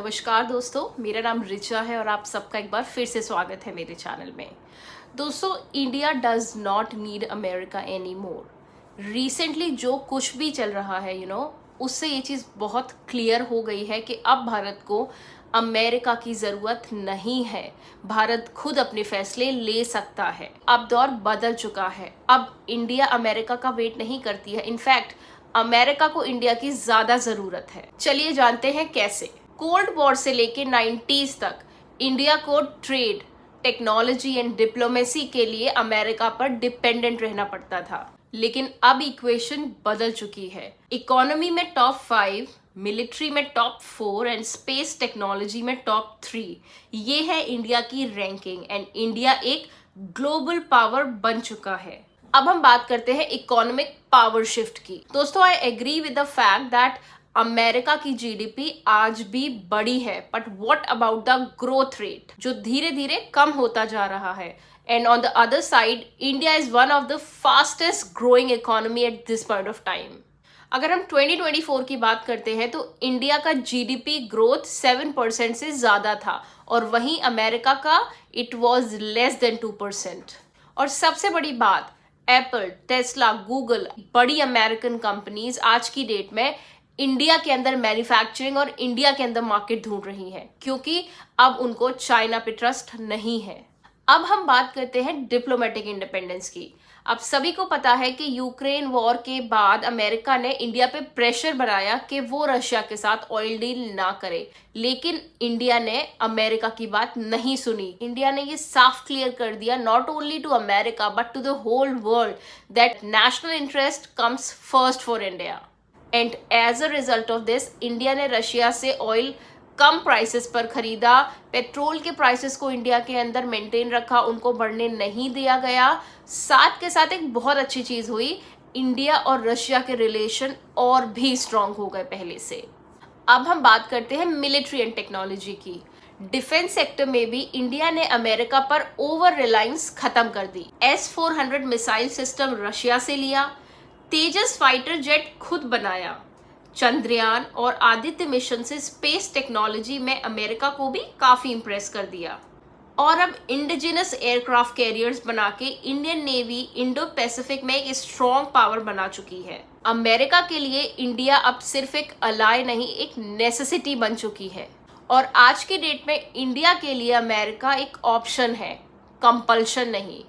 नमस्कार दोस्तों, मेरा नाम रिचा है और आप सबका एक बार फिर से स्वागत है मेरे चैनल में। दोस्तों, India does not need America any more. Recently जो कुछ भी चल रहा है उससे ये चीज़ बहुत क्लियर हो गई है कि अब भारत को अमेरिका की ज़रूरत नहीं है। भारत खुद अपने फैसले ले सकता है। अब दौर बदल चुका है। अब इंडिया अमेरिका का वेट नहीं करती है। इनफैक्ट अमेरिका को इंडिया की ज्यादा जरूरत है। चलिए जानते हैं कैसे। कोल्ड वॉर से लेके 90s तक इंडिया को ट्रेड, टेक्नोलॉजी एंड डिप्लोमेसी के लिए अमेरिका पर डिपेंडेंट रहना पड़ता था। लेकिन अब इक्वेशन बदल चुकी है। इकोनॉमी में टॉप 5, मिलिट्री में टॉप 4 एंड स्पेस टेक्नोलॉजी में टॉप 3। ये है इंडिया की रैंकिंग एंड इंडिया एक ग्लोबल पावर बन चुका है। अब हम बात करते हैं इकोनॉमिक पावर शिफ्ट की। दोस्तों, I agree with the fact that America की जीडीपी आज भी बड़ी है, but what about the growth rate जो धीरे धीरे कम होता जा रहा है। And on the other side, India is one of the fastest growing economy at this point of time. अगर हम 2024 की बात करते हैं तो इंडिया का जीडीपी ग्रोथ 7% से ज्यादा था और वहीं अमेरिका का इट वॉज लेस देन 2%। और सबसे बड़ी बात, एप्पल, टेस्ला, गूगल, बड़ी अमेरिकन कंपनीज आज की डेट में इंडिया के अंदर मैन्युफैक्चरिंग और इंडिया के अंदर मार्केट ढूंढ रही हैं, क्योंकि अब उनको चाइना पे ट्रस्ट नहीं है। अब हम बात करते हैं डिप्लोमेटिक इंडिपेंडेंस की। अब सभी को पता है कि यूक्रेन वॉर के बाद अमेरिका ने इंडिया पे प्रेशर बनाया कि वो रशिया के साथ ऑयल डील ना करे, लेकिन इंडिया ने अमेरिका की बात नहीं सुनी। इंडिया ने ये साफ क्लियर कर दिया, not only to America but to the whole world, that national interest comes first for India. And as a result of this, India ने रशिया से ऑयल कम प्राइसेस पर खरीदा। पेट्रोल के प्राइसेस को इंडिया के अंदर मेंटेन रखा, उनको बढ़ने नहीं दिया गया। साथ के साथ एक बहुत अच्छी चीज हुई, इंडिया और रशिया के रिलेशन और भी स्ट्रांग हो गए पहले से। अब हम बात करते हैं मिलिट्री एंड टेक्नोलॉजी की। डिफेंस सेक्टर में भी इंडिया ने अमेरिका पर ओवर रिलायंस खत्म कर दी। S-400 मिसाइल सिस्टम रशिया से लिया, तेजस फाइटर जेट खुद बनाया, चंद्रयान और आदित्य मिशन से स्पेस टेक्नोलॉजी में अमेरिका को भी काफी इंप्रेस कर दिया। और अब इंडिजिनस एयरक्राफ्ट कैरियर्स बना के इंडियन नेवी इंडो पैसिफिक में एक स्ट्रॉन्ग पावर बना चुकी है। अमेरिका के लिए इंडिया अब सिर्फ एक अलाय नहीं, एक नेसेसिटी बन चुकी है। और आज की डेट में इंडिया के लिए अमेरिका एक ऑप्शन है, कंपल्शन नहीं।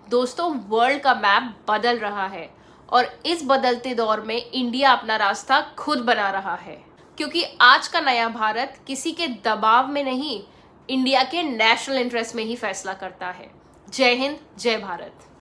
दोस्तों, वर्ल्ड का मैप बदल रहा है और इस बदलते दौर में इंडिया अपना रास्ता खुद बना रहा है, क्योंकि आज का नया भारत किसी के दबाव में नहीं, इंडिया के नेशनल इंटरेस्ट में ही फैसला करता है। जय हिंद, जय भारत।